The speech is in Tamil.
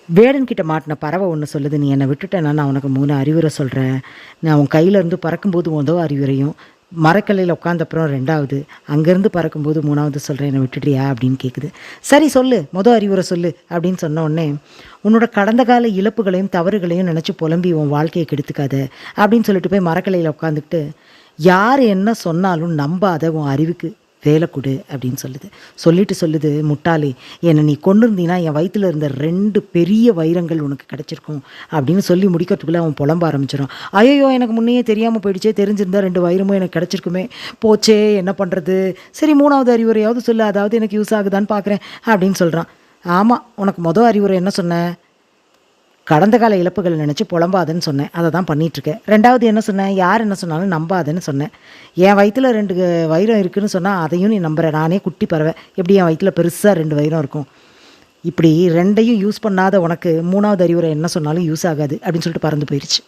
வேடன்கிட்ட மாட்டின பறவை ஒன்று சொல்லுது, நீ என்னை விட்டுட்டேன்னா நான் உனக்கு 3 அறிவுரை சொல்கிறேன். நான் உன் கையிலேருந்து பறக்கும்போது மொதல் அறிவுரையும், மரக்கிளையில் உட்காந்தப்புறம் 2வது, அங்கேருந்து பறக்கும்போது 3வது சொல்கிறேன், என்னை விட்டுட்டியா அப்படின்னு கேட்குது. சரி சொல்லு, மொதல் அறிவுரை சொல்லு அப்படின்னு சொன்ன உடனே, உன்னோட கடந்த கால இழப்புகளையும் தவறுகளையும் நினச்சி புலம்பி உன் வாழ்க்கையை கெடுத்துக்காத அப்படின்னு சொல்லிட்டு போய் மரக்கிளையில் உட்காந்துக்கிட்டு, யார் என்ன சொன்னாலும் நம்பாத, உன் அறிவுக்கு வேலை கொடு அப்படின்னு சொல்லுது. முட்டாளே, என்னை நீ கொண்டிருந்தீன்னா என் வயிற்றுல இருந்த 2 பெரிய வைரங்கள் உனக்கு கிடச்சிருக்கும் அப்படின்னு சொல்லி முடிக்கிறதுக்குள்ளே அவன் புலம்ப ஆரம்பிச்சிடும். ஐயோ, எனக்கு முன்னையே தெரியாமல் போயிடுச்சே, தெரிஞ்சிருந்தா 2 வைரமும் எனக்கு கிடச்சிருக்குமே, போச்சே என்ன பண்ணுறது, சரி 3வது அறிவுரையாவது சொல்லு, அதாவது எனக்கு யூஸ் ஆகுதான்னு பார்க்குறேன் அப்படின்னு சொல்கிறான். ஆமாம், உனக்கு மொதல் அறிவுரை என்ன சொன்னேன்? கடந்த கால இழப்புகளை நினச்சி புலம்பாதன்னு சொன்னேன், அதை தான் பண்ணிகிட்ருக்கேன். 2வது என்ன சொன்னேன்? யார் என்ன சொன்னாலும் நம்பாதன்னு சொன்னேன். என் வயிற்றுல 2 வைரம் இருக்குதுன்னு சொன்னால் அதையும் நீ நம்புற. நானே குட்டி பறவை, எப்படி என் வயிற்றுல பெருசாக 2 வைரம் இருக்கும்? இப்படி 2யும் யூஸ் பண்ணாத உனக்கு 3வது அறிவுரை என்ன சொன்னாலும் யூஸ் ஆகாது அப்படின்னு சொல்லிட்டு பறந்து போயிடுச்சு.